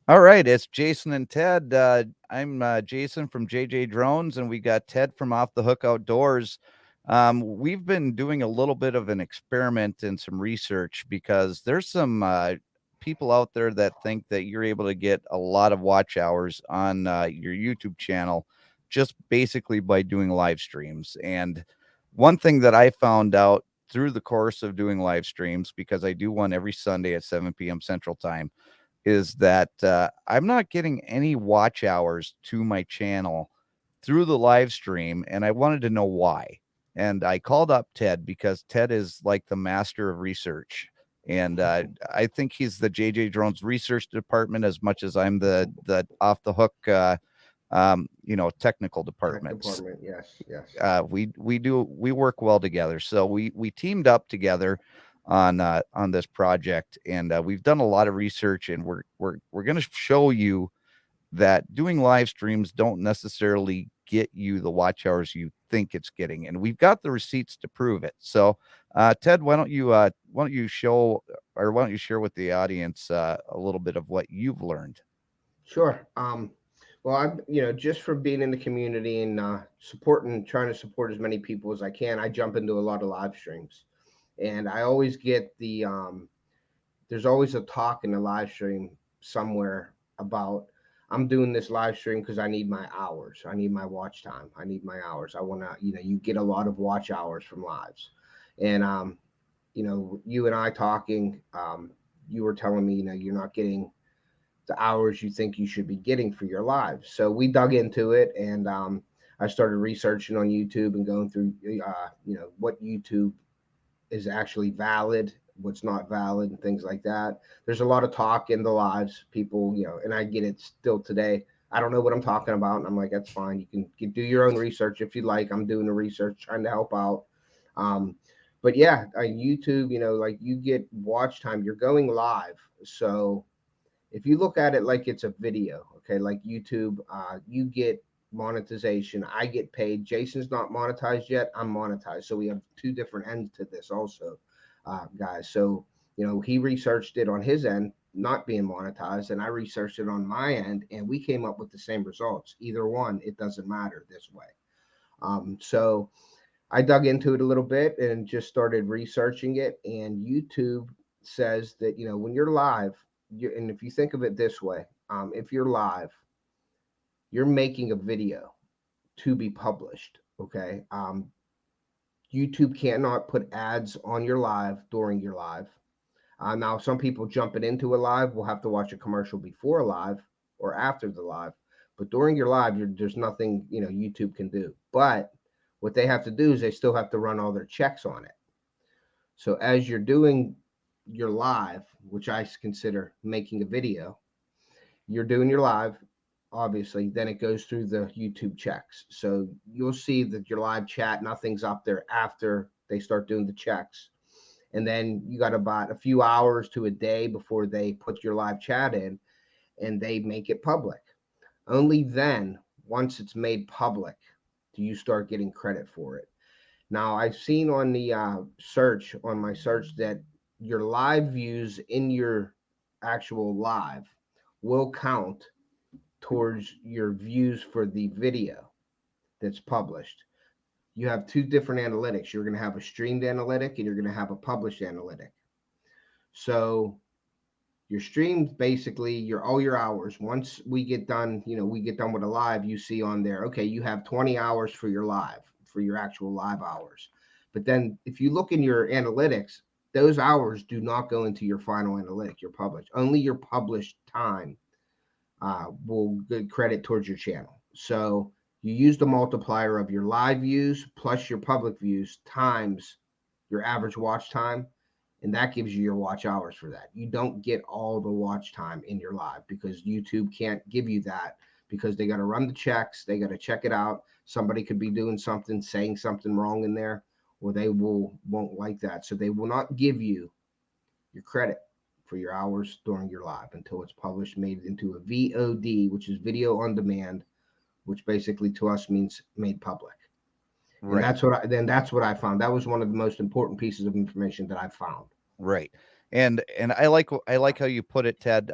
All right, it's Jason and Ted. I'm Jason from JJ Drones, and we got Ted from Off the Hook Outdoors. We've been doing a little bit of an experiment and some research because there's some people out there that think that you're able to get a lot of watch hours on your YouTube channel just basically by doing live streams. And one thing that I found out through the course of doing live streams, because I do one every Sunday at 7 p.m. Central Time, is that I'm not getting any watch hours to my channel through the live stream, and I wanted to know why. And I called up Ted because Ted is like the master of research. And I think he's the JJ Drones research department as much as I'm the off the hook, technical Tech departments. department, yes, yes. We work well together. So we teamed up together on this project, and we've done a lot of research, and we're going to show you that doing live streams don't necessarily get you the watch hours you think it's getting, and we've got the receipts to prove it. So, Ted, why don't you show or why don't you share with the audience a little bit of what you've learned? Sure. Well, I'm, just for being in the community and supporting, trying to support as many people as I can, I jump into a lot of live streams. And I always get there's always a talk in the live stream somewhere about, I'm doing this live stream because I need my hours. I need my watch time. I need my hours. I want to, you get a lot of watch hours from lives. And, you and I talking, you were telling me, you're not getting the hours you think you should be getting for your lives. So we dug into it, and I started researching on YouTube and going through, what YouTube is actually valid, what's not valid, and things like that. There's a lot of talk in the lives, people, and I get it still today. I don't know what I'm talking about, and I'm like, that's fine. You can do your own research if you like. I'm doing the research, trying to help out. Um, but yeah, YouTube, like you get watch time. You're going live, so if you look at it like it's a video, okay, like YouTube, you get monetization. I get paid. Jason's not monetized yet. I'm monetized. So we have two different ends to this, also, guys. So, he researched it on his end, not being monetized, and I researched it on my end, and we came up with the same results. Either one, it doesn't matter this way. So I dug into it a little bit and just started researching it. And YouTube says that, when you're live, and if you think of it this way, if you're live, you're making a video to be published. Okay. YouTube cannot put ads on your live during your live. Now, some people jumping into a live will have to watch a commercial before a live or after the live. But during your live, there's nothing, YouTube can do. But what they have to do is they still have to run all their checks on it. So as you're doing your live, which I consider making a video, you're doing your live, obviously, then it goes through the YouTube checks. So you'll see that your live chat, nothing's up there after they start doing the checks. And then you got about a few hours to a day before they put your live chat in and they make it public. Only then, once it's made public, do you start getting credit for it. Now, I've seen on the search, on my search, that your live views in your actual live will count towards your views for the video that's published. You have two different analytics. You're going to have a streamed analytic and you're going to have a published analytic. So your streams, basically, your all your hours. Once we get done, we get done with a live, you see on there, okay, you have 20 hours for your live, for your actual live hours. But then if you look in your analytics, those hours do not go into your final analytic, your published. Only your published time will get credit towards your channel. So you use the multiplier of your live views plus your public views times your average watch time, and that gives you your watch hours for that. You don't get all the watch time in your live because YouTube can't give you that, because they got to run the checks, they got to check it out. Somebody could be doing something, saying something wrong in there, or they won't like that. So they will not give you your credit for your hours during your live until it's published, made into a VOD, which is video on demand, which basically to us means made public. And Right. that's what I found. That was one of the most important pieces of information that I found. Right. And I like how you put it, Ted.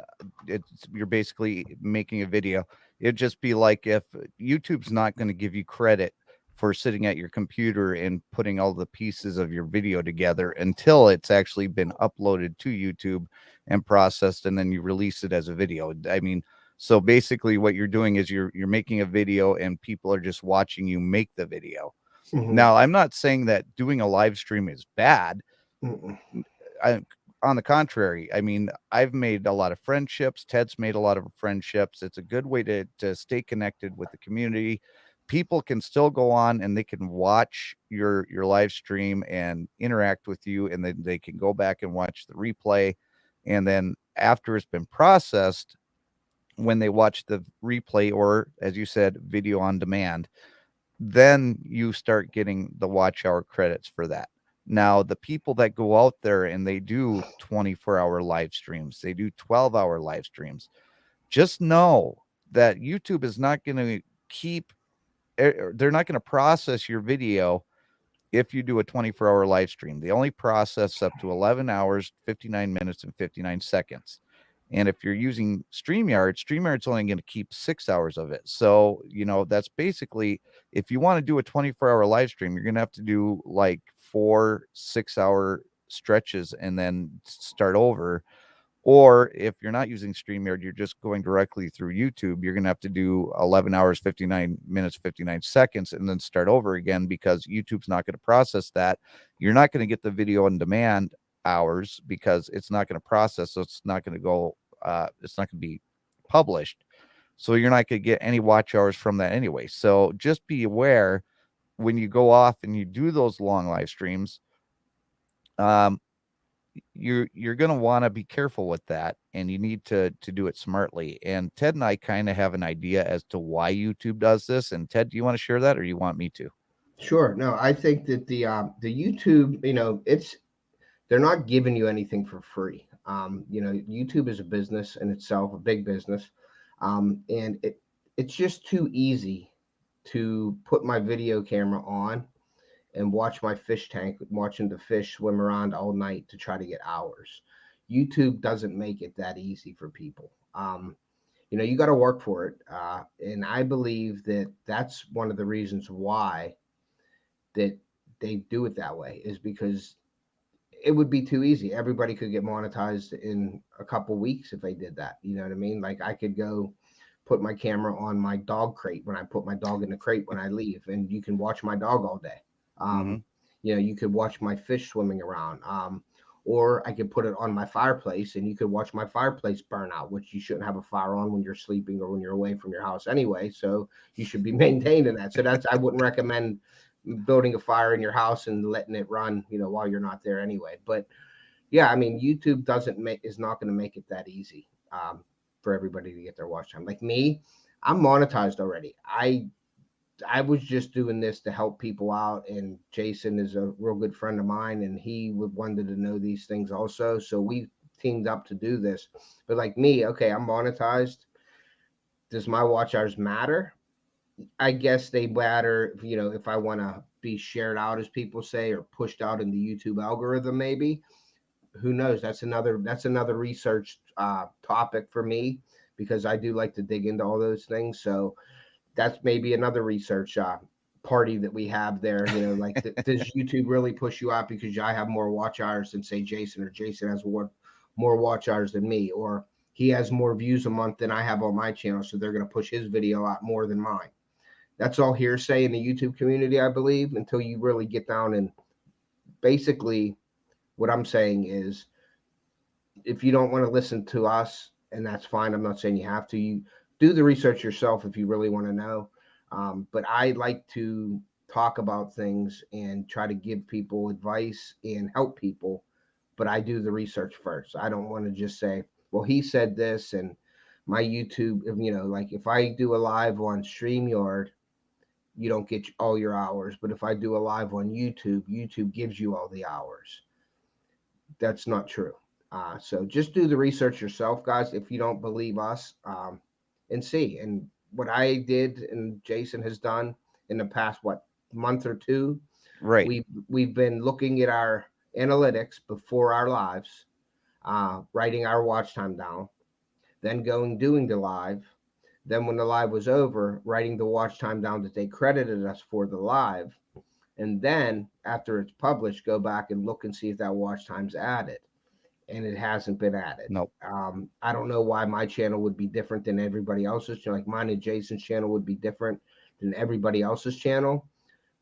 It's you're basically making a video. It'd just be like if YouTube's not going to give you credit for sitting at your computer and putting all the pieces of your video together until it's actually been uploaded to YouTube and processed, and then you release it as a video. I mean, so basically what you're doing is you're making a video and people are just watching you make the video. Hmm. Now, I'm not saying that doing a live stream is bad. Hmm. I, on the contrary, I mean, I've made a lot of friendships. Ted's made a lot of friendships. It's a good way to stay connected with the community. People can still go on and they can watch your live stream and interact with you, and then they can go back and watch the replay. And then after it's been processed, when they watch the replay or, as you said, video on demand, then you start getting the watch hour credits for that. Now, the people that go out there and they do 24-hour live streams, they do 12-hour live streams, just know that YouTube is not going to keep, they're not going to process your video if you do a 24-hour live stream. They only process up to 11 hours, 59 minutes, and 59 seconds. And if you're using StreamYard's only going to keep 6 hours of it. So, that's basically, if you want to do a 24-hour live stream, you're going to have to do like 4 6-hour stretches and then start over. Or if you're not using StreamYard, you're just going directly through YouTube, you're going to have to do 11 hours, 59 minutes, 59 seconds, and then start over again because YouTube's not going to process that. You're not going to get the video on demand hours because it's not going to process. So it's not going to go, it's not going to be published. So you're not going to get any watch hours from that anyway. So just be aware when you go off and you do those long live streams. Um, you're going to want to be careful with that, and you need to do it smartly. And Ted and I kind of have an idea as to why YouTube does this. And Ted, do you want to share that, or you want me to? Sure. No, I think that the YouTube, it's they're not giving you anything for free. YouTube is a business in itself, a big business, and it's just too easy to put my video camera on and watch my fish tank, watching the fish swim around all night to try to get hours. YouTube doesn't make it that easy for people. You got to work for it, and I believe that that's one of the reasons why that they do it that way is because it would be too easy. Everybody could get monetized in a couple weeks if they did that. You know what I mean? Like I could go put my camera on my dog crate when I put my dog in the crate when I leave, and you can watch my dog all day. Mm-hmm. You could watch my fish swimming around. Or I could put it on my fireplace and you could watch my fireplace burn out, which you shouldn't have a fire on when you're sleeping or when you're away from your house anyway. So you should be maintaining that. So I wouldn't recommend building a fire in your house and letting it run, while you're not there anyway. But yeah, I mean, YouTube doesn't make is not going to make it that easy for everybody to get their watch time. Like me, I'm monetized already. I was just doing this to help people out, and Jason is a real good friend of mine, and he would wanted to know these things also. So we teamed up to do this. But like me, okay, I'm monetized. Does my watch hours matter? I guess they matter, if I want to be shared out, as people say, or pushed out in the YouTube algorithm, maybe. Who knows? That's another research topic for me because I do like to dig into all those things. So that's maybe another research party that we have there. Like does YouTube really push you out because I have more watch hours than say Jason, or Jason has more watch hours than me, or he has more views a month than I have on my channel, so they're going to push his video out more than mine. That's all hearsay in the YouTube community, I believe, until you really get down and basically what I'm saying is if you don't want to listen to us, and that's fine. I'm not saying you have to. You do the research yourself if you really want to know. But I like to talk about things and try to give people advice and help people. But I do the research first. I don't want to just say, well, he said this, and my YouTube, like if I do a live on StreamYard, you don't get all your hours. But if I do a live on YouTube, YouTube gives you all the hours. That's not true. So just do the research yourself, guys, if you don't believe us, and see. And what I did and Jason has done in the past, month or two, Right. we've been looking at our analytics before our lives, writing our watch time down, then going doing the live. Then when the live was over, writing the watch time down that they credited us for the live, and then after it's published, go back and look and see if that watch time's added, and it hasn't been added. Nope. I don't know why my channel would be different than everybody else's. Like mine and Jason's channel would be different than everybody else's channel,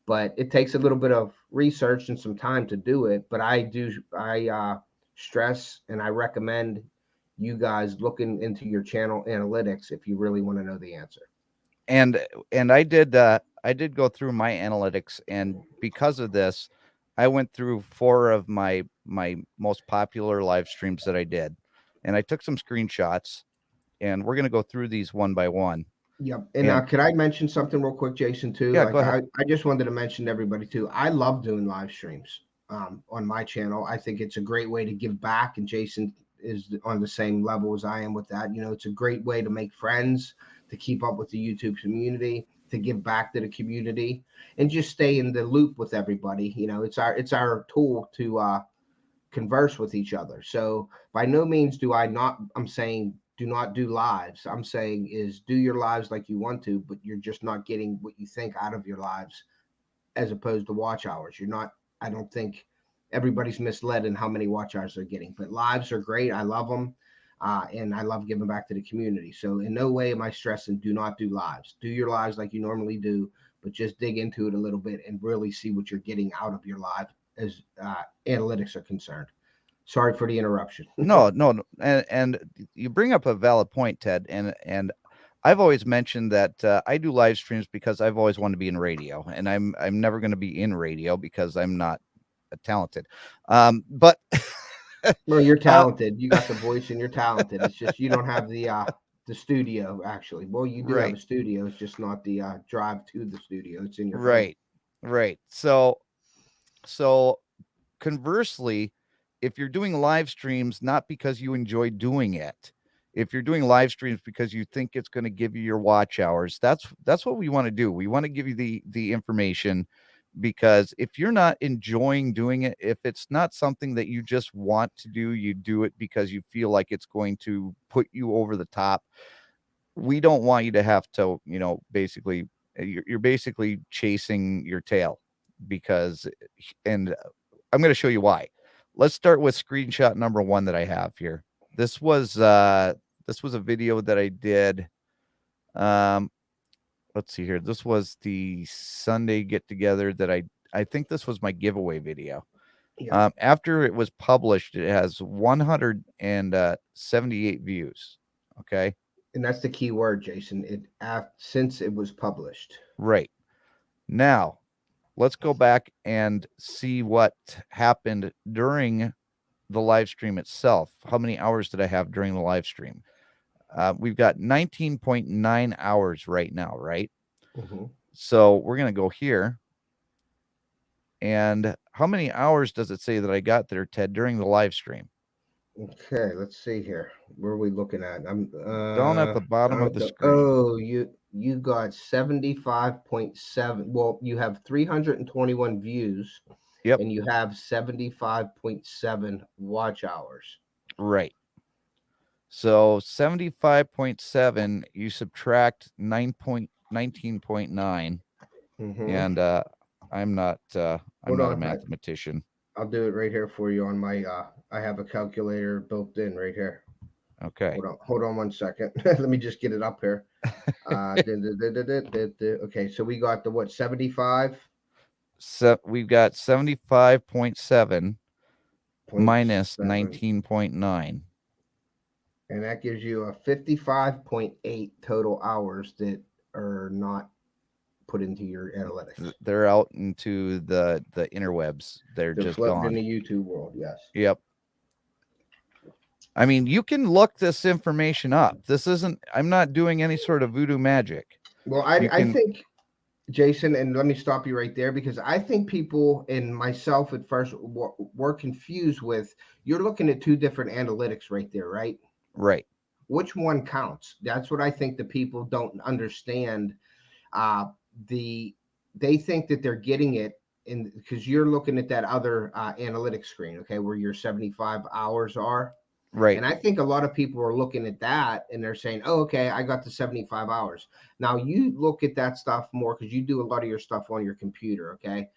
but it takes a little bit of research and some time to do it. But I stress and I recommend you guys looking into your channel analytics if you really want to know the answer. And I did go through my analytics, and because of this, I went through 4 of my most popular live streams that I did, and I took some screenshots, and we're gonna go through these one by one. Yep. And And could I mention something real quick, Jason, too? yeah, go Like ahead. I just wanted to mention to everybody too. I love doing live streams on my channel. I think it's a great way to give back, and Jason is on the same level as I am with that. It's a great way to make friends, to keep up with the YouTube community, to give back to the community, and just stay in the loop with everybody. It's our tool to converse with each other. So by no means do I not, I'm saying do not do lives. I'm saying is do your lives like you want to, but you're just not getting what you think out of your lives as opposed to watch hours. You're not, I don't think everybody's misled in how many watch hours they're getting, but lives are great. I love them. And I love giving back to the community. So in no way am I stressing do not do lives. Do your lives like you normally do, but just dig into it a little bit and really see what you're getting out of your live as analytics are concerned. Sorry for the interruption. No, no, no, and you bring up a valid point, Ted, and I've always mentioned that I do live streams because I've always wanted to be in radio, and I'm never going to be in radio because I'm not talented. But Well, you're uh, talented. You got the voice and you're talented. It's just you don't have the studio actually. Well, you do have right, a studio. It's just not the drive to the studio. It's in your head. right, right. So conversely, if you're doing live streams not because you enjoy doing it, if you're doing live streams because you think it's going to give you your watch hours, that's what we want to do. We want to give you the information, because if you're not enjoying doing it, if it's not something that you just want to do, you do it because you feel like it's going to put you over the top. We don't want you to have to, basically you're basically chasing your tail, because and I'm going to show you why. Let's start with screenshot number 1 that I have here. This was a video that I did. Um, let's see here. This was the Sunday get together that I think this was my giveaway video. Yeah, After it was published, it has 178 views. Okay. and that's the key word, Jason. Since it was published. Right. Now, let's go back and see what happened during the live stream itself. How many hours did I have during the live stream? We've got 19.9 hours right now, right? Hmm. So we're going to go here. And how many hours does it say that I got there, Ted, during the live stream? Okay, let's see here. Where are we looking at? I'm Down at the bottom down of at the the. screen. Oh, you got 75.7. Well, you have 321 views, Yep. and you have 75.7 watch hours. Right. So 75.7, you subtract 19.9, Hmm. and I'm Hold not a on, mathematician. I'll do it right here for you on my. I have a calculator built in right here. Okay. Hold on 1 second. Let me just get it up here. Okay, so we got the what 75 So we've got 75.7 point minus seven, 19.9. and that gives you a 55.8 total hours that are not put into your analytics. They're out into the interwebs. They're They're just floating in gone. the YouTube world. Yes. Yep. I mean, you can look this information up. This isn't, I'm not doing any sort of voodoo magic. Well, I You I can, think Jason, and let me stop you right there because I think people and myself at first were confused with you're looking at two different analytics right there, right? right. Which one counts? That's what I think the people don't understand. Uh, the They think that they're getting it in because you're looking at that other analytics screen, okay, where your 75 hours are. Right. And I think a lot of people are looking at that and they're saying, oh, okay, I got the 75 hours. Now you look at that stuff more because you do a lot of your stuff on your computer. Okay.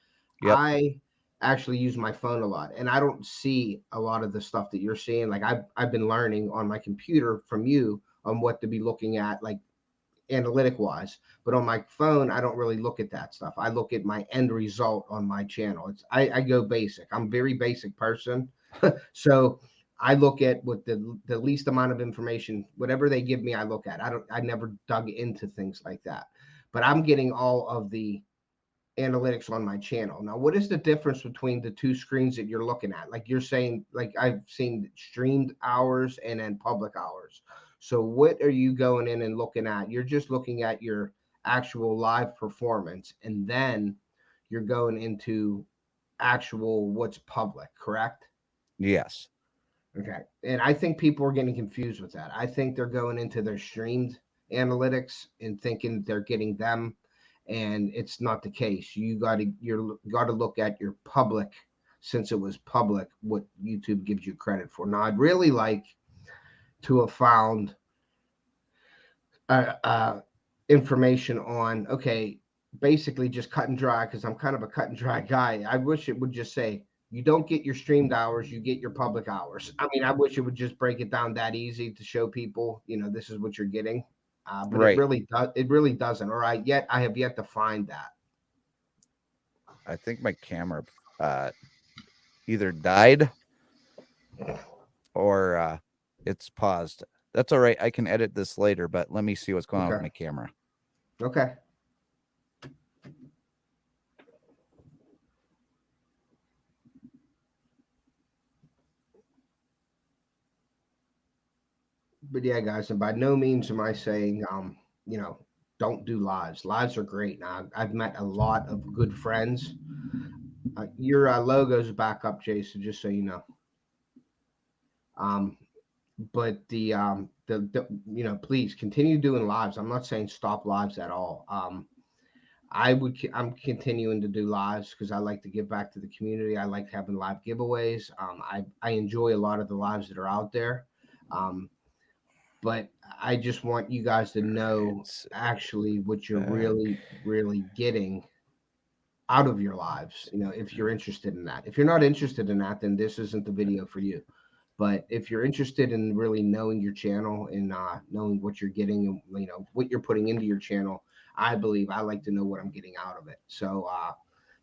Yep. I actually use my phone a lot and I don't see a lot of the stuff that you're seeing. Like I've been learning on my computer from you on what to be looking at, like analytic wise. But on my phone, I don't really look at that stuff. I look at my end result on my channel. I go basic. I'm a very basic person. So I look at what the least amount of information, whatever they give me, I look at. I never dug into things like that. But I'm getting all of the analytics on my channel. Now, what is the difference between the two screens that you're looking at? Like you're saying, like I've seen streamed hours and then public hours. So what are you going in and looking at? You're just looking at your actual live performance and then you're going into actual what's public, correct? Yes. Okay. And I think people are getting confused with that. I think they're going into their streamed analytics and thinking they're getting them, and it's not the case. You got to look at your public, since it was public, what YouTube gives you credit for. Now, I'd really like to have found information on, okay, basically just cut and dry, because I'm kind of a cut and dry guy. I wish it would just say you don't get your streamed hours, you get your public hours. I mean, I wish it would just break it down that easy to show people, this is what you're getting. But it Right. really does. It really doesn't. Or I have yet to find that. I think my camera uh either died or it's paused. That's all right. I can edit this later, but let me see what's going on with Okay. my camera. Okay. But yeah, guys, and by no means am I saying, you know, don't do lives. Lives are great. Now, I've met a lot of good friends. Your logo's back up, Jason, just so you know. Um, but please continue doing lives. I'm not saying stop lives at all. I'm continuing to do lives because I like to give back to the community. I like having live giveaways. I enjoy a lot of the lives that are out there. Um, but I just want you guys to know It's actually what you're back. really getting out of your lives. If you're interested in that. If you're not interested in that, then this isn't the video for you. But if you're interested in really knowing your channel and knowing what you're getting and what you're putting into your channel, I believe I like to know what I'm getting out of it. So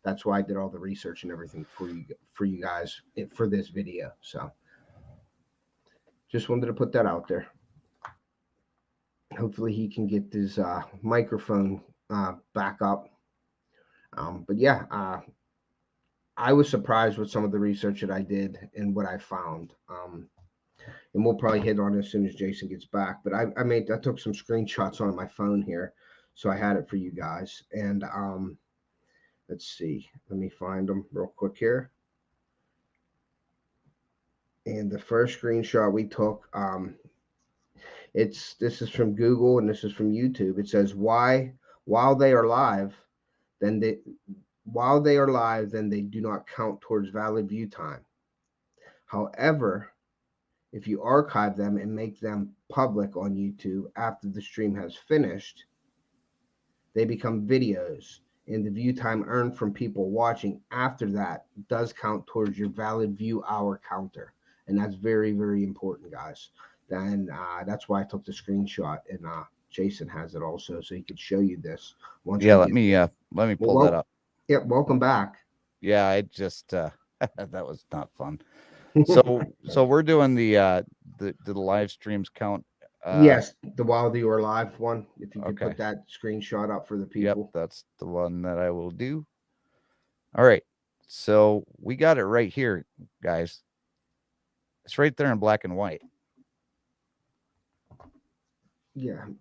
that's why I did all the research and everything for you guys for this video. So just wanted to put that out there. Hopefully he can get his microphone back up. But yeah, I was surprised with some of the research that I did and what I found. And we'll probably hit on it as soon as Jason gets back. But I took some screenshots on my phone here, so I had it for you guys. And let's see, let me find them real quick here. And the first screenshot we took, this is from Google and this is from YouTube. It says why while they are live, then they while they are live, then they do not count towards valid view time. However, if you archive them and make them public on YouTube after the stream has finished, they become videos, and the view time earned from people watching after that does count towards your valid view hour counter. And that's very, very important, guys. Then that's why I took the screenshot, and Jason has it also, so he could show you this once Yeah, we let get me there. uh let me Well, pull that up. yep, welcome back. Yeah, I just that was not fun. So we're doing the live streams count. Yes, the Wild You Are Live one. If you could Okay. put that screenshot up for the Yep, people. that's the one that I will do. All right. So we got it right here, guys. It's right there in black and white. Yeah, And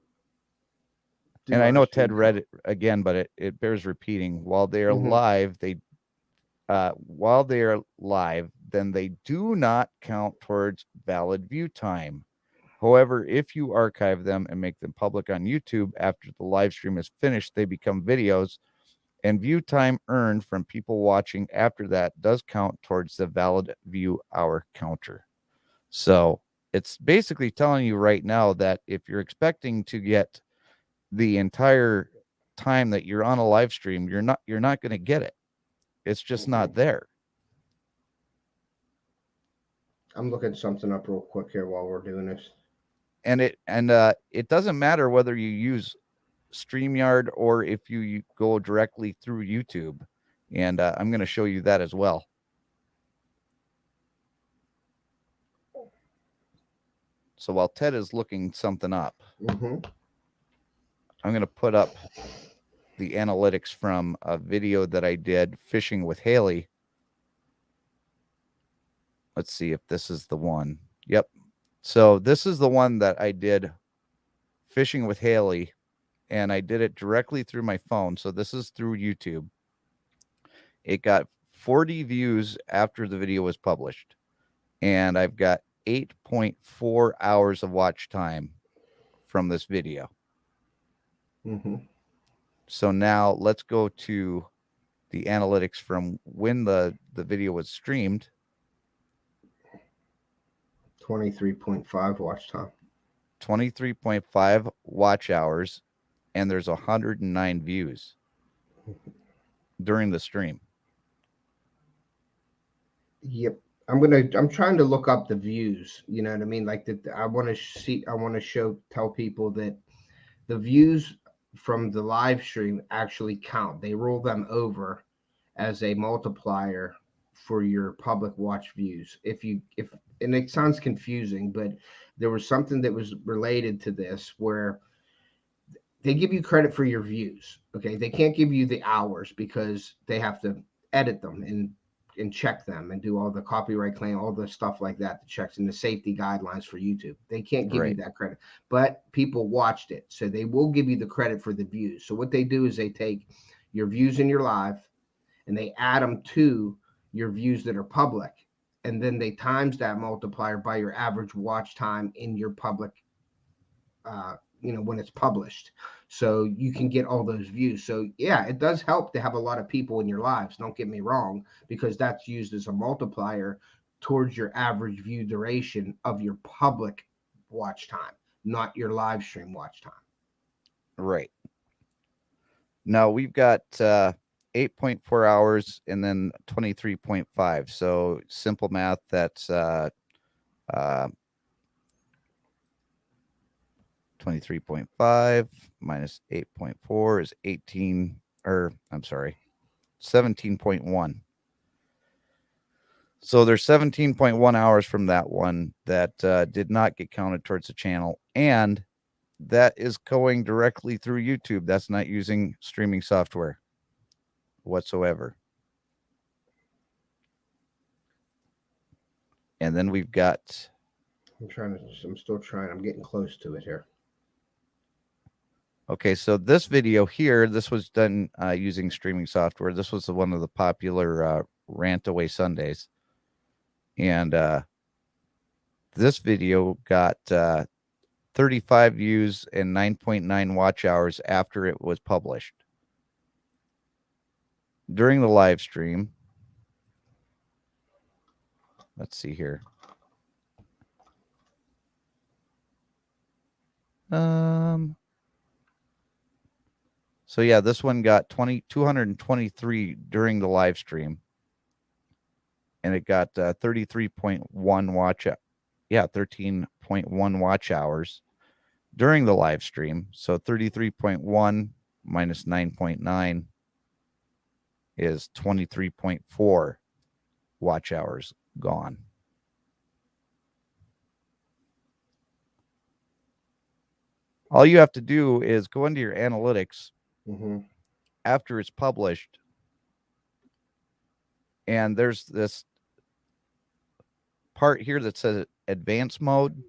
do I our know Ted stream read count. it again, but it bears repeating. Hmm. While they are live, then they do not count towards valid view time. However, if you archive them and make them public on YouTube after the live stream is finished, they become videos, and view time earned from people watching after that does count towards the valid view hour counter. So it's basically telling you right now that if you're expecting to get the entire time that you're on a live stream, you're not going to get it. It's just not Mhm. there. I'm looking something up real quick here while we're doing this. And it doesn't matter whether you use StreamYard or if you go directly through YouTube. And I'm going to show you that as well. So while Ted is looking something up, Hmm. I'm going to put up the analytics from a video that I did fishing with Haley. Let's see if this is the one. Yep. So this is the one that I did fishing with Haley, and I did it directly through my phone. So this is through YouTube. It got 40 views after the video was published, and I've got 8.4 hours of watch time from this video. Hmm. So now let's go to the analytics from when the video was streamed. 23.5 watch time. 23.5 watch hours, and there's 109 views during the stream. Yep. I'm trying to look up the views. You know what I mean? Like that. I want to see. I want to tell people that the views from the live stream actually count. They roll them over as a multiplier for your public watch views. If and it sounds confusing, but there was something that was related to this where they give you credit for your views. Okay, they can't give you the hours because they have to edit them and check them and do all the copyright claim, all the stuff like that, the checks and the safety guidelines for YouTube. They can't give you Right. that credit, but people watched it, so they will give you the credit for the views. So what they do is they take your views in your live and they add them to your views that are public, and then they times that multiplier by your average watch time in your public when it's published, so you can get all those views. So yeah, it does help to have a lot of people in your lives, don't get me wrong, because that's used as a multiplier towards your average view duration of your public watch time, not your live stream watch time. Right. Now we've got 8.4 hours and then 23.5. So simple math, that's uh, 23.5 minus 8.4 is 18, or I'm sorry, 17.1. So there's 17.1 hours from that one that did not get counted towards the channel. And that is going directly through YouTube. That's not using streaming software whatsoever. And then we've got, I'm still trying, I'm getting close to it here. okay, so this video here, this was done using streaming software. This was one of the popular Rant Away Sundays. And this video got 35 views and 9.9 watch hours after it was published. During the live stream, let's see here. So yeah, this one got 223 during the live stream, and it got 33.1 watch. Yeah, 13.1 watch hours during the live stream. So 33.1 minus 9.9 is 23.4 watch hours gone. All you have to do is go into your analytics Hmm. after it's published, and there's this part here that says advanced mode.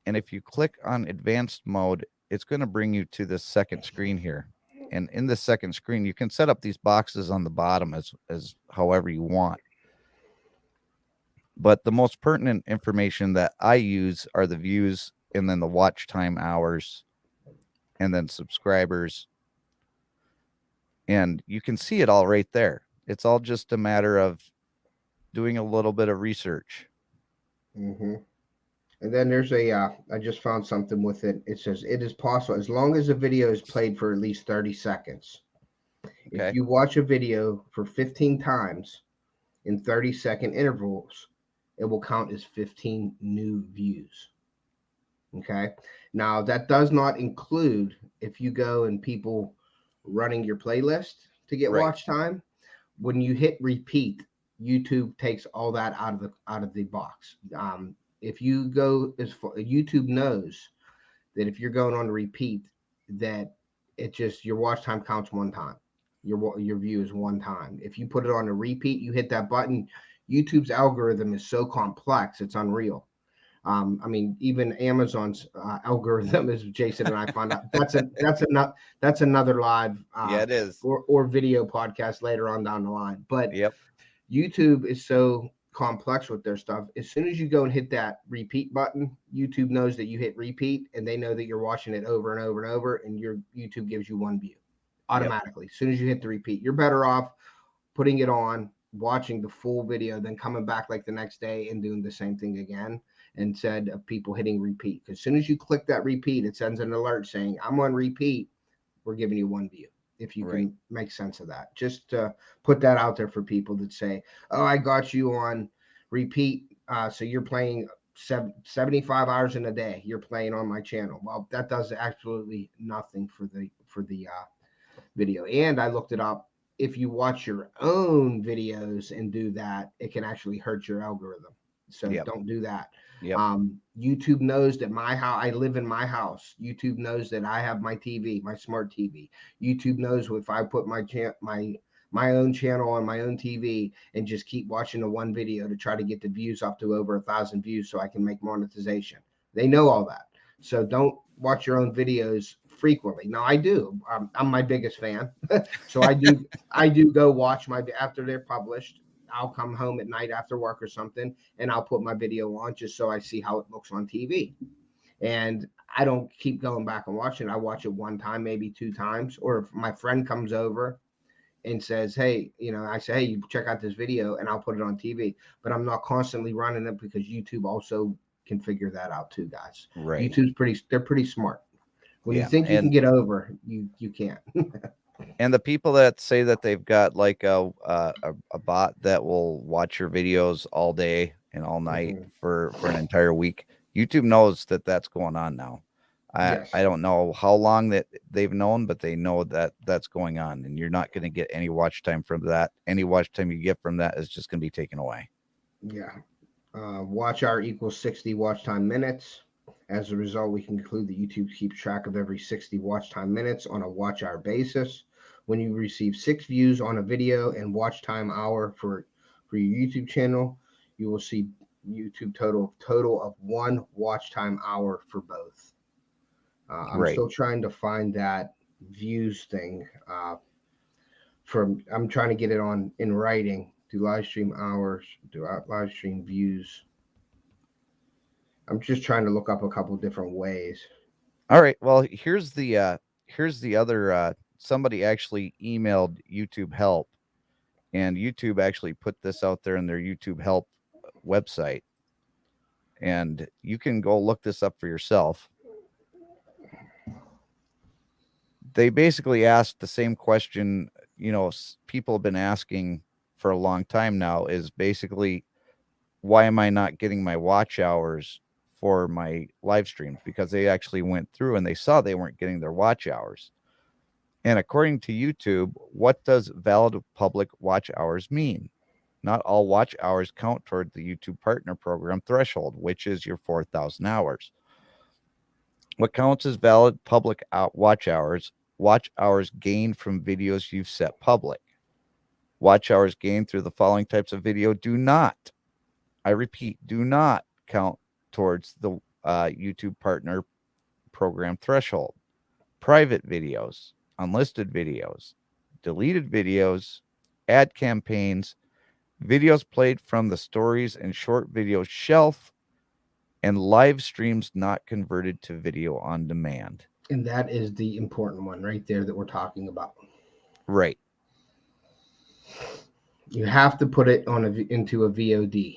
And if you click on advanced mode, it's going to bring you to this second screen here. And in the second screen, you can set up these boxes on the bottom as however you want. But the most pertinent information that I use are the views and then the watch time hours and then subscribers. And you can see it all right there. It's all just a matter of doing a little bit of research. Hmm. And then there's I just found something with it. It says it is possible as long as the video is played for at least 30 seconds. If Okay. you watch a video for 15 times in 30-second intervals, it will count as 15 new views. Okay. Now, that does not include if you go and people running your playlist to get Right. watch time. When you hit repeat, YouTube takes all that out of the box. If you go as far, YouTube knows that if you're going on repeat, that it just your watch time counts one time. Your view is one time. If you put it on a repeat, you hit that button. YouTube's algorithm is so complex, it's unreal. I mean, even Amazon's algorithm, as Jason and I found out, that's another live Yeah, it is. or video podcast later on down the line. But Yep. YouTube is so complex with their stuff. As soon as you go and hit that repeat button, YouTube knows that you hit repeat, and they know that you're watching it over and over and over, and your YouTube gives you one view Yep. automatically. As soon as you hit the repeat, you're better off putting it on, watching the full video, then coming back like the next day and doing the same thing again instead of people hitting repeat. Because as soon as you click that repeat, it sends an alert saying, I'm on repeat. We're giving you one view. If you Right. can make sense of that, just put that out there for people that say, oh, I got you on repeat. So you're playing 75 hours in a day. You're playing on my channel. Well, that does absolutely nothing for the video. And I looked it up. If you watch your own videos and do that, it can actually hurt your algorithm. So Yep. don't do that. Yep. YouTube knows that my house, I live in my house. YouTube knows that I have my TV, my smart TV. YouTube knows if I put my own channel on my own TV and just keep watching the one video to try to get the views up to over 1,000 views so I can make monetization. They know all that. So don't watch your own videos frequently. Now I do. I'm my biggest fan, so I do go watch my after they're published. I'll come home at night after work or something, and I'll put my video on just so I see how it looks on TV. And I don't keep going back and watching. I watch it one time, maybe two times, or if my friend comes over and says, "Hey, I say, hey, you check out this video," and I'll put it on TV. But I'm not constantly running it because YouTube also can figure that out too, guys. Right. They're pretty smart. When you Yeah. think you can get over, you can't. And the people that say that they've got like a bot that will watch your videos all day and all night Mhm. for an entire week, YouTube knows that that's going on now. I Yes. don't know how long that they've known, but they know that that's going on, and you're not going to get any watch time from that. Any watch time you get from that is just going to be taken away. Yeah. Watch hour equals 60 watch time minutes. As a result, we can conclude that YouTube keeps track of every 60 watch time minutes on a watch hour basis. When you receive 6 views on a video and watch time hour for your YouTube channel, you will see YouTube total of one watch time hour for both. I'm Right. still trying to find that views thing. I'm trying to get it on in writing. Do live stream hours, do live stream views. I'm just trying to look up a couple different ways. All right. Well, here's the other somebody actually emailed YouTube help, and YouTube actually put this out there in their YouTube help website, and you can go look this up for yourself. They basically asked the same question, people have been asking for a long time now, is basically, why am I not getting my watch hours for my live streams? Because they actually went through and they saw they weren't getting their watch hours. And according to YouTube, what does valid public watch hours mean? Not all watch hours count toward the YouTube Partner Program threshold, which is your 4,000 hours. What counts as valid public watch hours gained from videos you've set public. Watch hours gained through the following types of video do not, I repeat, do not count towards the YouTube Partner Program threshold. Private videos, unlisted videos, deleted videos, ad campaigns, videos played from the stories and short video shelf, and live streams not converted to video on demand. And that is the important one right there that we're talking about. Right. You have to put it into a VOD.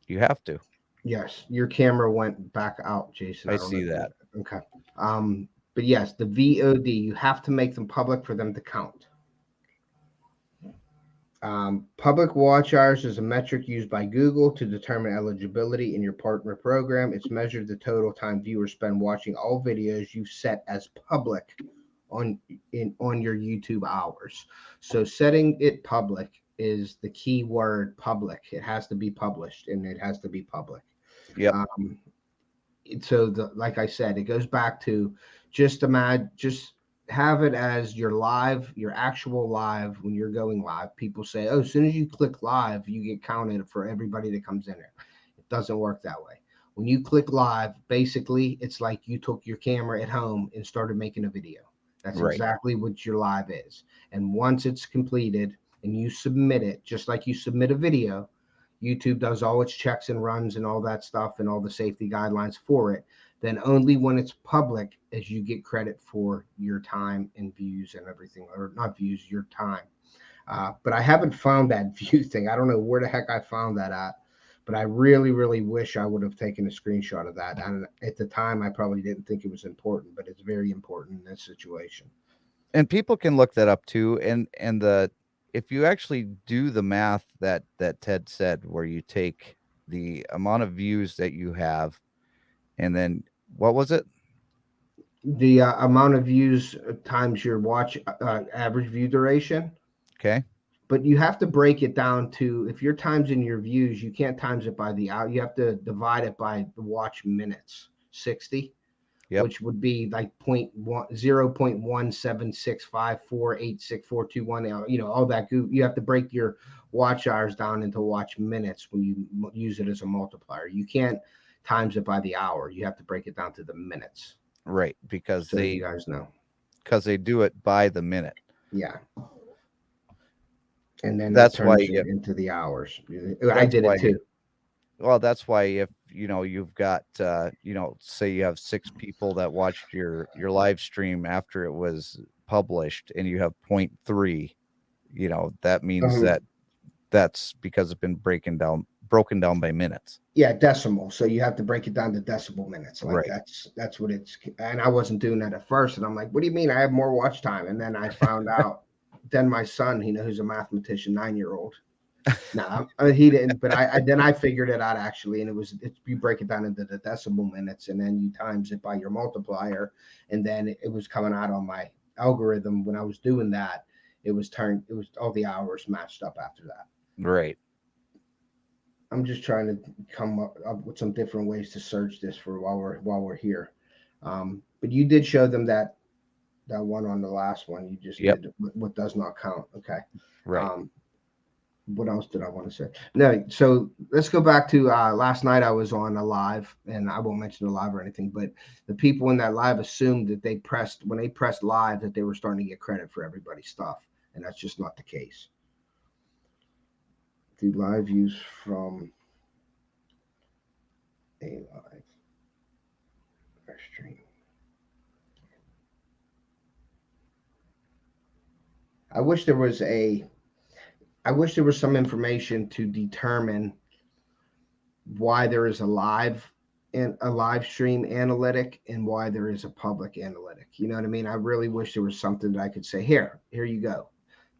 You have to. Yes, your camera went back out, Jason. I I don't know see if you. that. Okay. But yes, the VOD, you have to make them public for them to count. Public watch hours is a metric used by Google to determine eligibility in your partner program. It's measured the total time viewers spend watching all videos you set as public on on your YouTube hours. So setting it public is the key word, public. It has to be published and it has to be public. Yep. Um, so like I said, it goes back to just imagine, just have it as your live, your actual live. When you're going live, people say, oh, as soon as you click live, you get counted for everybody that comes in there. It doesn't work that way. When you click live, basically it's like you took your camera at home and started making a video. That's Right. exactly what your live is. And once it's completed and you submit it, just like you submit a video, YouTube does all its checks and runs and all that stuff and all the safety guidelines for it. Then only when it's public as you get credit for your time and views and everything, or not views, your time. But I haven't found that view thing. I don't know where the heck I found that at, but I really, really wish I would have taken a screenshot of that. And at the time, I probably didn't think it was important, but it's very important in this situation. And people can look that up too. And the if you actually do the math that Ted said, where you take the amount of views that you have, and then what was it? The amount of views times your watch average view duration. Okay. But you have to break it down to, if your times in your views, you can't times it by the hour. You have to divide it by the watch minutes, 60, Yep. which would be like 0.176548642 all that goo. You have to break your watch hours down into watch minutes when you use it as a multiplier. You can't times it by the hour. You have to break it down to the minutes. Right. Because So you guys know. they do it by the minute. Yeah. And then it That's why turns it you into the hours. I that's did why it you too. well, that's why if you've got say you have 6 people that watched your live stream after it was published and you have point 0.3, that means Um, that's because it's been broken down by minutes. Yeah, decimal. So you have to break it down to decimal minutes. Like Right. that's what it's. And I wasn't doing that at first, and I'm like, "What do you mean? I have more watch time?" And then I found out. Then my son, who's a mathematician, 9-year-old. No, he didn't. But I then I figured it out actually, and you break it down into the decimal minutes, and then you times it by your multiplier, and then it was coming out on my algorithm when I was doing that. It was all the hours matched up after that. Right. I'm just trying to come up with some different ways to search this for while we're here. But you did show them that one on the last one. You just Yep. did what does not count. Okay. Right. Um, what else did I want to say? No. So let's go back to last night. I was on a live, and I won't mention the live or anything. But the people in that live assumed that when they pressed live, that they were starting to get credit for everybody's stuff, and that's just not the case. The live views from a live stream. I wish there was a I wish there was some information to determine why there is a live stream analytic and why there is a public analytic. You know what I mean? I really wish there was something that I could say, here you go.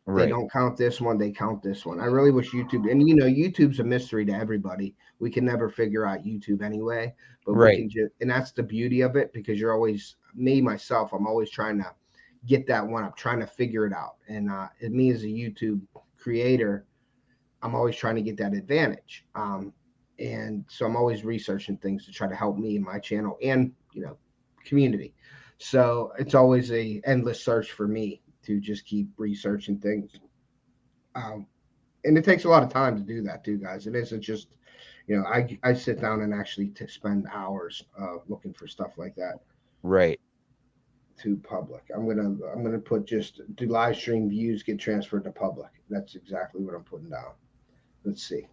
They Right. don't count this one, they count this one. I really wish YouTube, and YouTube's a mystery to everybody. We can never figure out YouTube anyway, but we Right. can just, and that's the beauty of it, because you're always, me myself, I'm always trying to get that one up, trying to figure it out. And me as a YouTube creator, I'm always trying to get that advantage. And so I'm always researching things to try to help me and my channel and community. So it's always a endless search for me to just keep researching things. Um, and it takes a lot of time to do that too, guys. It isn't just I sit down and actually spend hours looking for stuff like that Right. to public. I'm gonna put, just do live stream views get transferred to public. That's exactly what I'm putting down. Let's see.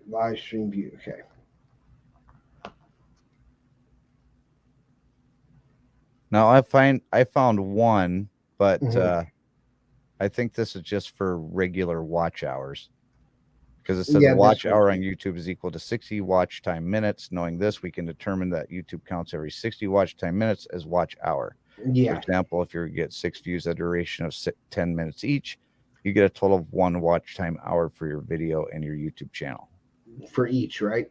Live stream view. Okay. Now I found one, but Hmm. I think this is just for regular watch hours. because it says a Yeah, watch this one hour on too. YouTube is equal to 60 watch time minutes. Knowing this, we can determine that YouTube counts every 60 watch time minutes as watch hour. For Yeah, example, if you get 6 views at a duration of 10 minutes each, you get a total of 1 watch time hour for your video and your YouTube channel. for each, right?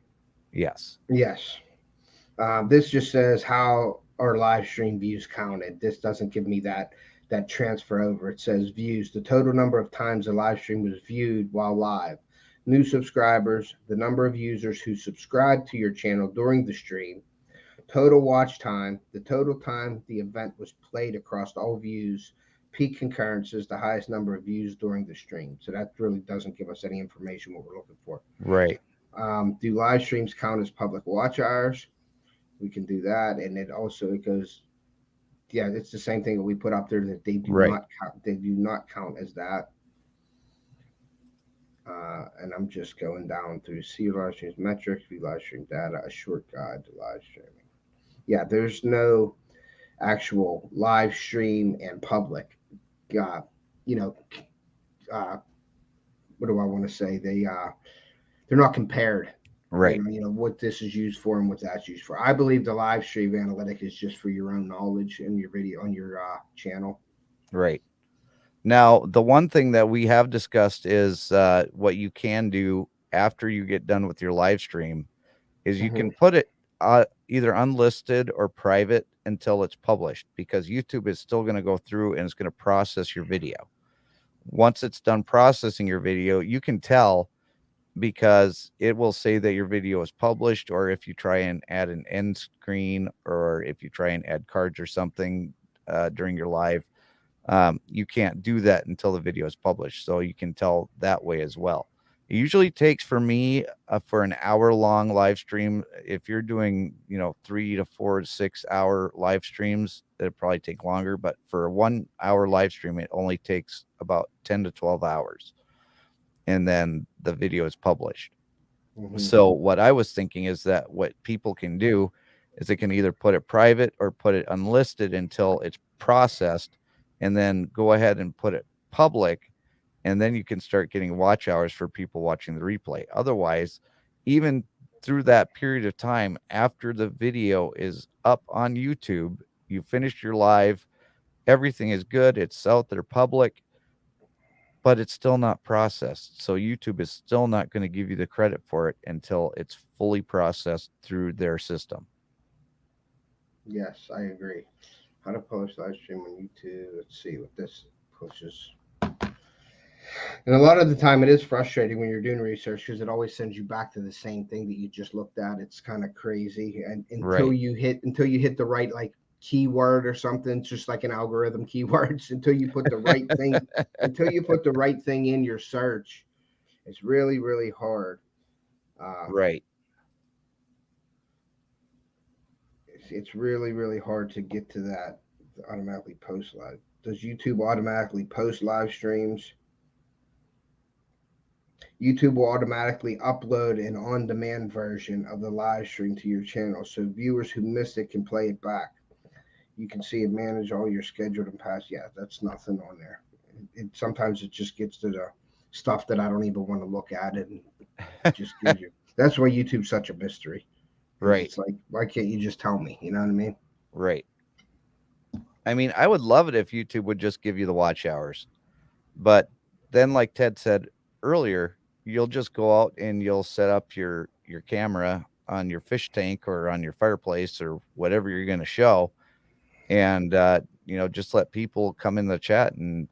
Yes. Yes. This just says how our live stream views counted. This doesn't give me that transfer over. It says views, the total number of times the live stream was viewed while live, new subscribers, the number of users who subscribed to your channel during the stream, total watch time, the total time the event was played across all views, peak concurrences, the highest number of views during the stream. So that really doesn't give us any information what we're looking for. Right. Do live streams count as public watch hours? We can do that, and it goes. Yeah, it's the same thing that we put up there that they do Right. not count. They do not count as that. And I'm just going down through see live streams metrics, view live stream data, a short guide to live streaming. Yeah, there's no actual live stream and public. Uh, you know, uh, what do I want to say? They're not compared. Right. What this is used for and what that's used for. I believe the live stream analytic is just for your own knowledge and your video on your channel. Right. Now, the one thing that we have discussed is what you can do after you get done with your live stream is you Hmm. can put it either unlisted or private until it's published, because YouTube is still going to go through and it's going to process your video. Once it's done processing your video, you can tell, because it will say that your video is published, or if you try and add an end screen, or if you try and add cards or something during your live, you can't do that until the video is published. So you can tell that way as well. It usually takes for me for an hour long live stream. If you're doing, 3 to 4 to 6 hour live streams, it'll probably take longer. But for a 1 hour live stream, it only takes about 10 to 12 hours. And then the video is published. Hmm. So what I was thinking is that what people can do is they can either put it private or put it unlisted until it's processed, and then go ahead and put it public, and then you can start getting watch hours for people watching the replay. Otherwise, even through that period of time after the video is up on YouTube, you finished your live, everything is good, it's out there public, but it's still not processed. So YouTube is still not going to give you the credit for it until it's fully processed through their system. Yes, I agree. How to post live stream on YouTube. Let's see what this pushes. And a lot of the time, it is frustrating when you're doing research because it always sends you back to the same thing that you just looked at. It's kind of crazy, and Right. until you hit the right like keyword or something, it's just like an algorithm keywords. Until you put the right thing, until you put the right thing in your search, it's really really hard. Uh, Right. it's really really hard to get to that automatically post live. Does YouTube automatically post live streams? YouTube will automatically upload an on demand version of the live stream to your channel so viewers who missed it can play it back. You can see and manage all your scheduled and past. Yeah, that's nothing on there. Sometimes it just gets to the stuff that I don't even want to look at it and just gives you. That's why YouTube's such a mystery because Right. it's like, why can't you just tell me? You know what I mean? Right. I mean, I would love it if YouTube would just give you the watch hours. But then, like Ted said earlier, you'll just go out and you'll set up your camera on your fish tank or on your fireplace or whatever you're going to show, and just let people come in the chat and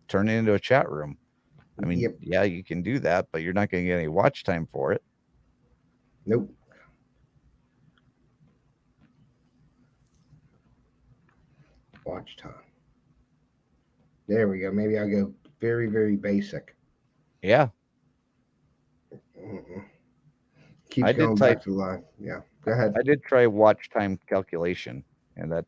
turn it into a chat room. I mean, Yep. yeah, you can do that, but you're not going to get any watch time for it. Nope. Watch time. There we go. Maybe I'll go very, very basic. Yeah, Mm-mm. I Keeps did going type. back to live. Yeah. Go ahead. I did try watch time calculation, and that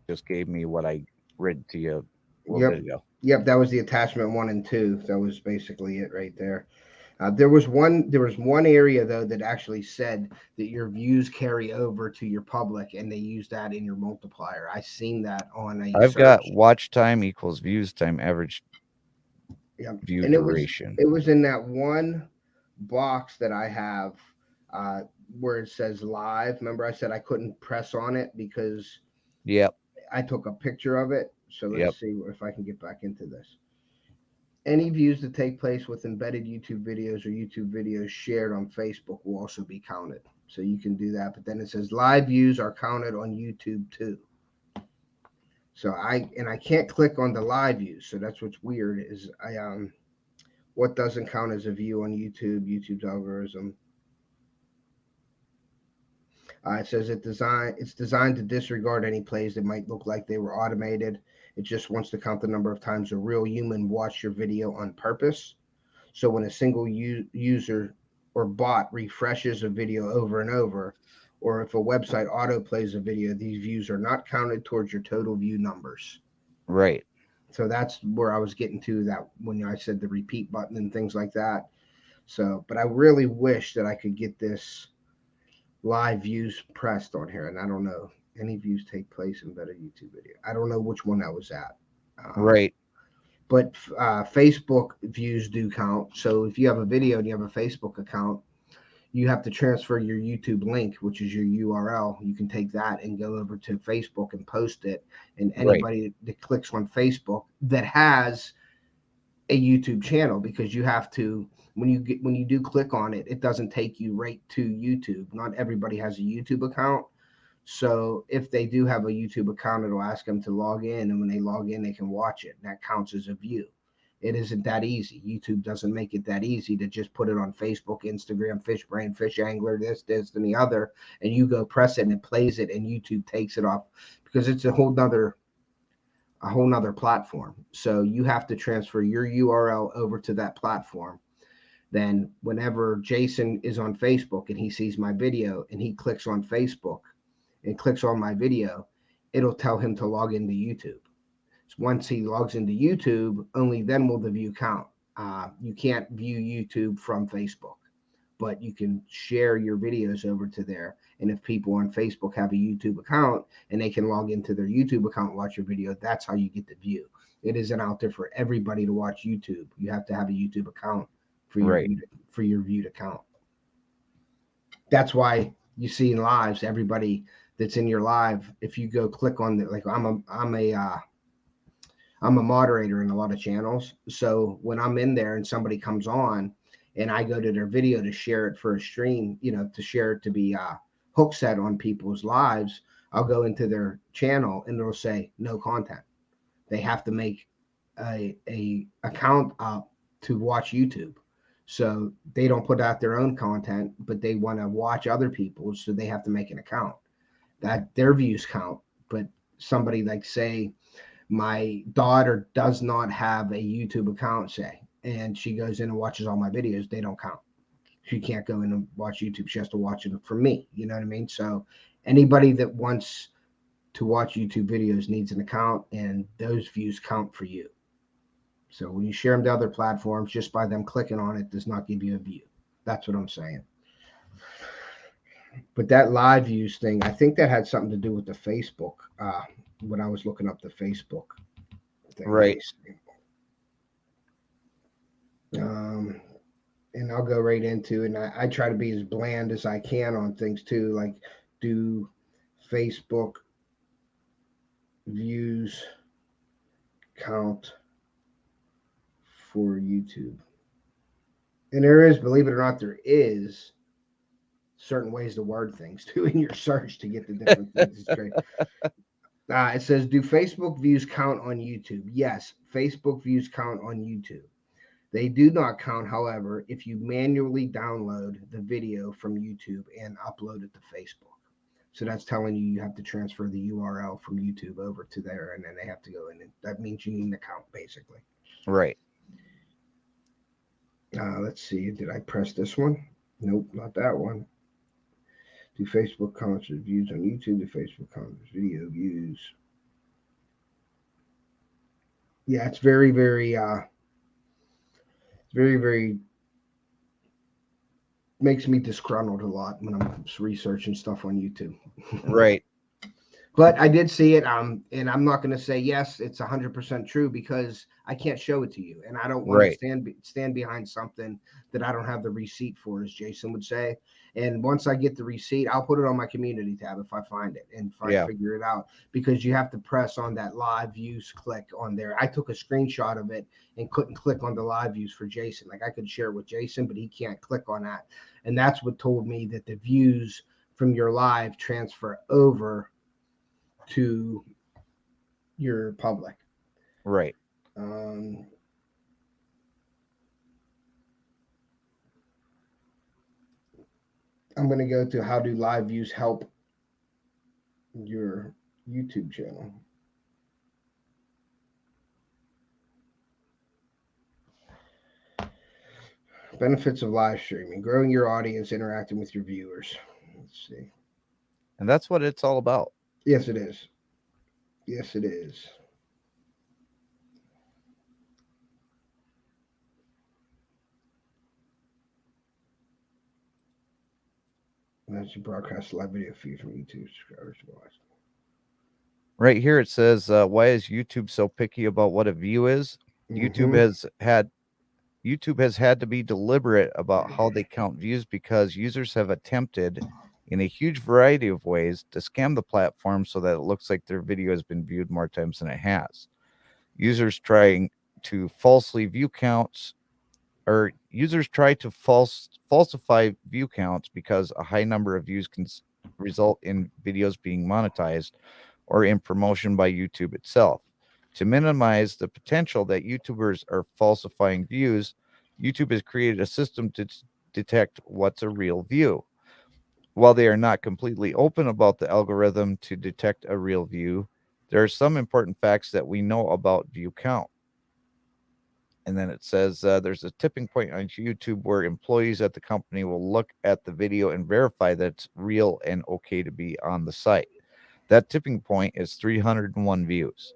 just gave me what I read to you a little bit Yep. ago. Yep. That was the attachment one and two. That was basically it right there. There was one area though that actually said that your views carry over to your public, and they use that in your multiplier. I seen that on a I've got search. watch time equals views time average Yeah, view and it was duration. it was in that one. box that I have uh, where it says live. Remember, I said I couldn't press on it because Yep. I took a picture of it. So let's Yep. see if I can get back into this. Any views that take place with embedded YouTube videos or YouTube videos shared on Facebook will also be counted. So you can do that. But then it says live views are counted on YouTube too. So I can't click on the live views. So that's what's weird is I what doesn't count as a view on YouTube, YouTube's algorithm. It says it's designed to disregard any plays that might look like they were automated. It just wants to count the number of times a real human watched your video on purpose. So when a single user or bot refreshes a video over and over, or if a website auto plays a video, these views are not counted towards your total view numbers. Right. So that's where I was getting to that when I said the repeat button and things like that. So, but I really wish that I could get this live views pressed on here, and I don't know. Any views take place in better YouTube video. I don't know which one that was at. Um, Right. but Facebook views do count. So if you have a video and you have a Facebook account, you have to transfer your YouTube link, which is your URL. You can take that and go over to Facebook and post it. And Right. anybody that clicks on Facebook that has a YouTube channel, because you have to when you do click on it, it doesn't take you right to YouTube. Not everybody has a YouTube account. So if they do have a YouTube account, it'll ask them to log in, and when they log in, they can watch it. That counts as a view. It isn't that easy. YouTube doesn't make it that easy to just put it on Facebook, Instagram, Fishbrain, Fish Angler, this, and the other, and you go press it and it plays it, and YouTube takes it off because it's a whole nother platform. So you have to transfer your URL over to that platform. Then whenever Jason is on Facebook and he sees my video and he clicks on Facebook and clicks on my video, it'll tell him to log into YouTube. So once he logs into YouTube, only then will the view count. You can't view YouTube from Facebook, but you can share your videos over to there. And if people on Facebook have a YouTube account and they can log into their YouTube account and watch your video, that's how you get the view. It isn't out there for everybody to watch YouTube. You have to have a YouTube account for your Right. view for your viewed account. That's why you see in lives everybody that's in your live. If you go click on the like, I'm a moderator in a lot of channels. So when I'm in there and somebody comes on and I go to their video to share it for a stream, to share it to be hook set on people's lives, I'll go into their channel and it'll say no content. They have to make a account up to watch YouTube. So they don't put out their own content, but they want to watch other people's, so they have to make an account. That their views count. But somebody like say my daughter does not have a YouTube account, say, and she goes in and watches all my videos, they don't count. She can't go in and watch YouTube. She has to watch it for me. You know what I mean? So anybody that wants to watch YouTube videos needs an account, and those views count for you. So when you share them to other platforms, just by them clicking on it does not give you a view. That's what I'm saying. But that live views thing, I think that had something to do with the Facebook. When I was looking up the Facebook thing, let Right. me see. Um, and I'll go right into it. And I try to be as bland as I can on things too, like do Facebook views count for YouTube. And there is, believe it or not, there is certain ways to word things too in your search to get the different things. It's great. It says, do Facebook views count on YouTube? Yes, Facebook views count on YouTube. They do not count, however, if you manually download the video from YouTube and upload it to Facebook. So that's telling you have to transfer the URL from YouTube over to there, and then they have to go in. And that means you need an account, basically. Right. Let's see. Did I press this one? Nope, not that one. Do Facebook counts as views on YouTube? Do Facebook counts as video views? Yeah, it's very, very makes me disgruntled a lot when I'm researching stuff on YouTube. Right. But I did see it, and I'm not going to say yes, it's 100% true because I can't show it to you, and I don't want to Right. stand behind something that I don't have the receipt for, as Jason would say. And once I get the receipt, I'll put it on my community tab if I find it and if I Yeah. figure it out, because you have to press on that live views click on there. I took a screenshot of it and couldn't click on the live views for Jason. Like I could share it with Jason, but he can't click on that, and that's what told me that the views from your live transfer over to your public. Right. Um, I'm going to go to how do live views help your YouTube channel. Benefits of live streaming: growing your audience, interacting with your viewers. Let's see. And that's what it's all about. Yes, it is. Yes, it is. That's you broadcast live video feed from YouTube subscribers to watch. Right here it says, why is YouTube so picky about what a view is? YouTube Mm-hmm. has had YouTube has had to be deliberate about how they count views because users have attempted in a huge variety of ways to scam the platform so that it looks like their video has been viewed more times than it has. Users trying to falsely view counts or users try to falsify view counts because a high number of views can result in videos being monetized or in promotion by YouTube itself. To minimize the potential that YouTubers are falsifying views, YouTube has created a system to detect what's a real view. While they are not completely open about the algorithm to detect a real view, there are some important facts that we know about view count. And then it says there's a tipping point on YouTube where employees at the company will look at the video and verify that it's real and okay to be on the site. That tipping point is 301 views.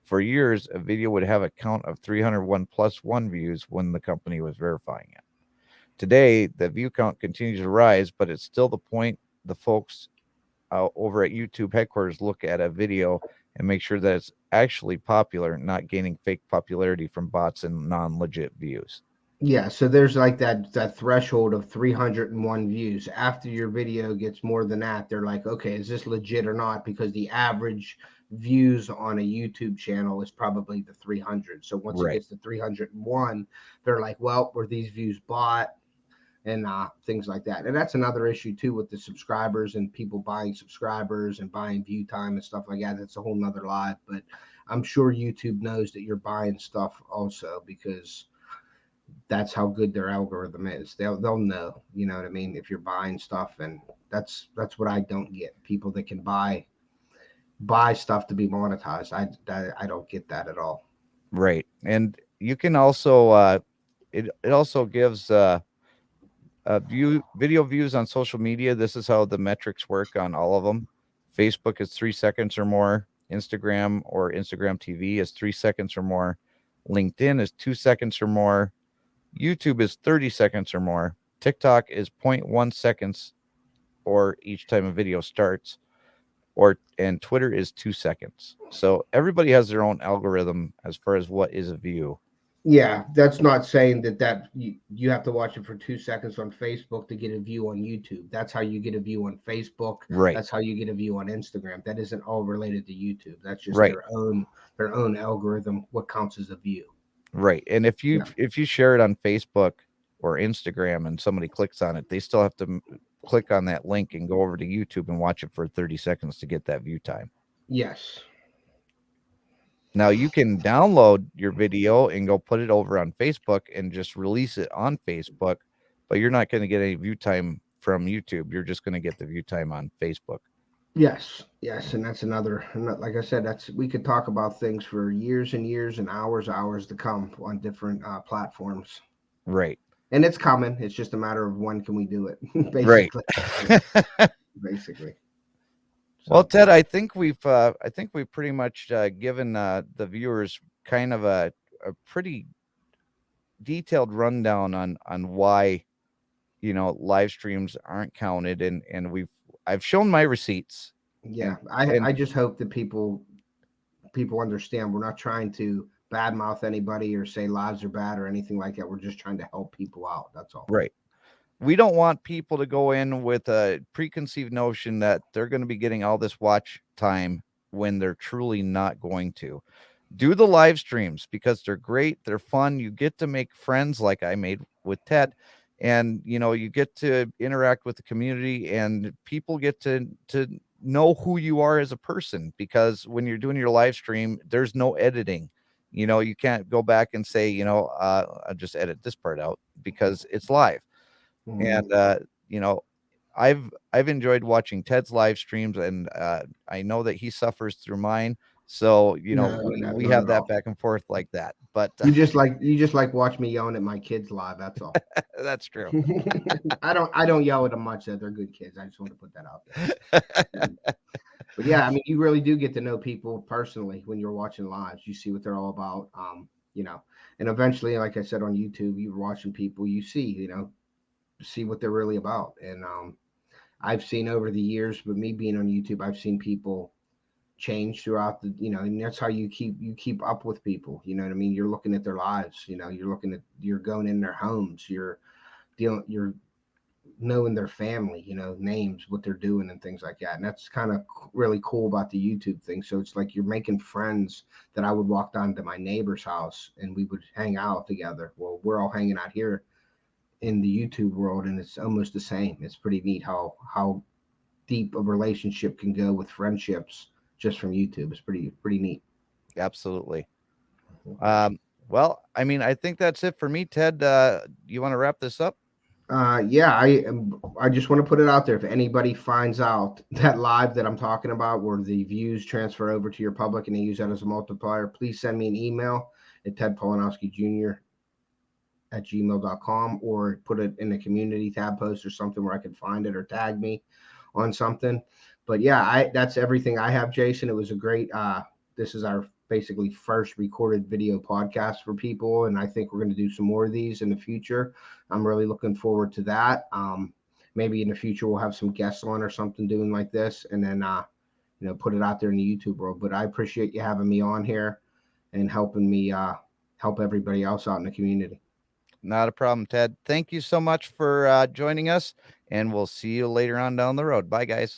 For years, a video would have a count of 301 plus one views when the company was verifying it. Today, the view count continues to rise, but it's still the point the folks over at YouTube headquarters look at a video and make sure that it's actually popular, not gaining fake popularity from bots and non legit views. Yeah, so there's like that threshold of 301 views. After your video gets more than that, they're like, okay, is this legit or not? Because the average views on a YouTube channel is probably the 300. So once it Right. gets to 301, they're like, well, were these views bought? And things like that. And that's another issue too with the subscribers and people buying subscribers and buying view time and stuff like that. That's a whole nother live. But I'm sure YouTube knows that you're buying stuff also because that's how good their algorithm is. They'll know, you know what I mean, if you're buying stuff. And that's what I don't get. People that can buy stuff to be monetized. I don't get that at all. Right. And you can also, it also gives, video views on social media. This is how the metrics work on all of them. Facebook is 3 seconds or more. Instagram or Instagram TV is 3 seconds or more. LinkedIn is 2 seconds or more. YouTube is 30 seconds or more. TikTok is zero point 0.1 seconds or each time a video starts. Or and Twitter is 2 seconds. So everybody has their own algorithm as far as what is a view. Yeah, that's not saying that you have to watch it for 2 seconds on Facebook to get a view on YouTube. That's how you get a view on Facebook. Right. That's how you get a view on Instagram. That isn't all related to YouTube. That's just Right. their own algorithm. What counts as a view? Right. And Yeah. if you share it on Facebook or Instagram and somebody clicks on it, they still have to click on that link and go over to YouTube and watch it for 30 seconds to get that view time. Yes. Now you can download your video and go put it over on Facebook and just release it on Facebook, but you're not going to get any view time from YouTube. You're just going to get the view time on Facebook. Yes. Yes. And that's another. Like I said, that's we could talk about things for years and years and hours to come on different platforms. Right. And it's coming. It's just a matter of when can we do it, Right. basically. Yeah. Basically. Well, So. Ted, I think we've pretty much given the viewers kind of a pretty detailed rundown on why live streams aren't counted, and I've shown my receipts. Yeah, And and I just hope that people understand we're not trying to badmouth anybody or say lives are bad or anything like that. We're just trying to help people out. That's all. right. We don't want people to go in with a preconceived notion that they're going to be getting all this watch time when they're truly not going to. Do the live streams because they're great, they're fun. You get to make friends like I made with Ted, and you get to interact with the community, and people get to know who you are as a person, because when you're doing your live stream, there's no editing. You can't go back and say, I'll just edit this part out, because it's live. Hmm. And you know I've enjoyed watching Ted's live streams, and I know that he suffers through mine. So No, no, we not have at that all. back and forth like that. But You just like watch me yelling at my kids live. That's all. that's true. I don't yell at them much. That they're good kids. I just want to put that out there. But yeah, I mean, you really do get to know people personally when you're watching lives. You see what they're all about. You know, and eventually, like I said on YouTube, you're watching people. You see, see what they're really about. And I've seen over the years, but me being on YouTube, I've seen people change throughout and that's how you keep up with people. You know what I mean? You're looking at their lives. You're going in their homes. You're knowing their family, names, what they're doing, and things like that. And that's kind of really cool about the YouTube thing. So it's like you're making friends that I would walk down to my neighbor's house and we would hang out together. Well, we're all hanging out here in the YouTube world, and it's almost the same. It's pretty neat how deep a relationship can go with friendships just from YouTube. It's pretty neat. Absolutely. Well, I mean, I think that's it for me, Ted. You want to wrap this up? Yeah, I just want to put it out there. If anybody finds out that live that I'm talking about, where the views transfer over to your public and they use that as a multiplier, please send me an email at tedpolanoskijr@gmail.com, or put it in the community tab post or something where I can find it, or tag me on something. But yeah, I that's everything I have, Jason. It was a great this is our basically first recorded video podcast for people, and I think we're going to do some more of these in the future. I'm really looking forward to that. Maybe in the future we'll have some guests on or something doing like this, and then put it out there in the YouTube world. But I appreciate you having me on here and helping me help everybody else out in the community. Not a problem, Ted. Thank you so much for joining us, and we'll see you later on down the road. Bye, guys.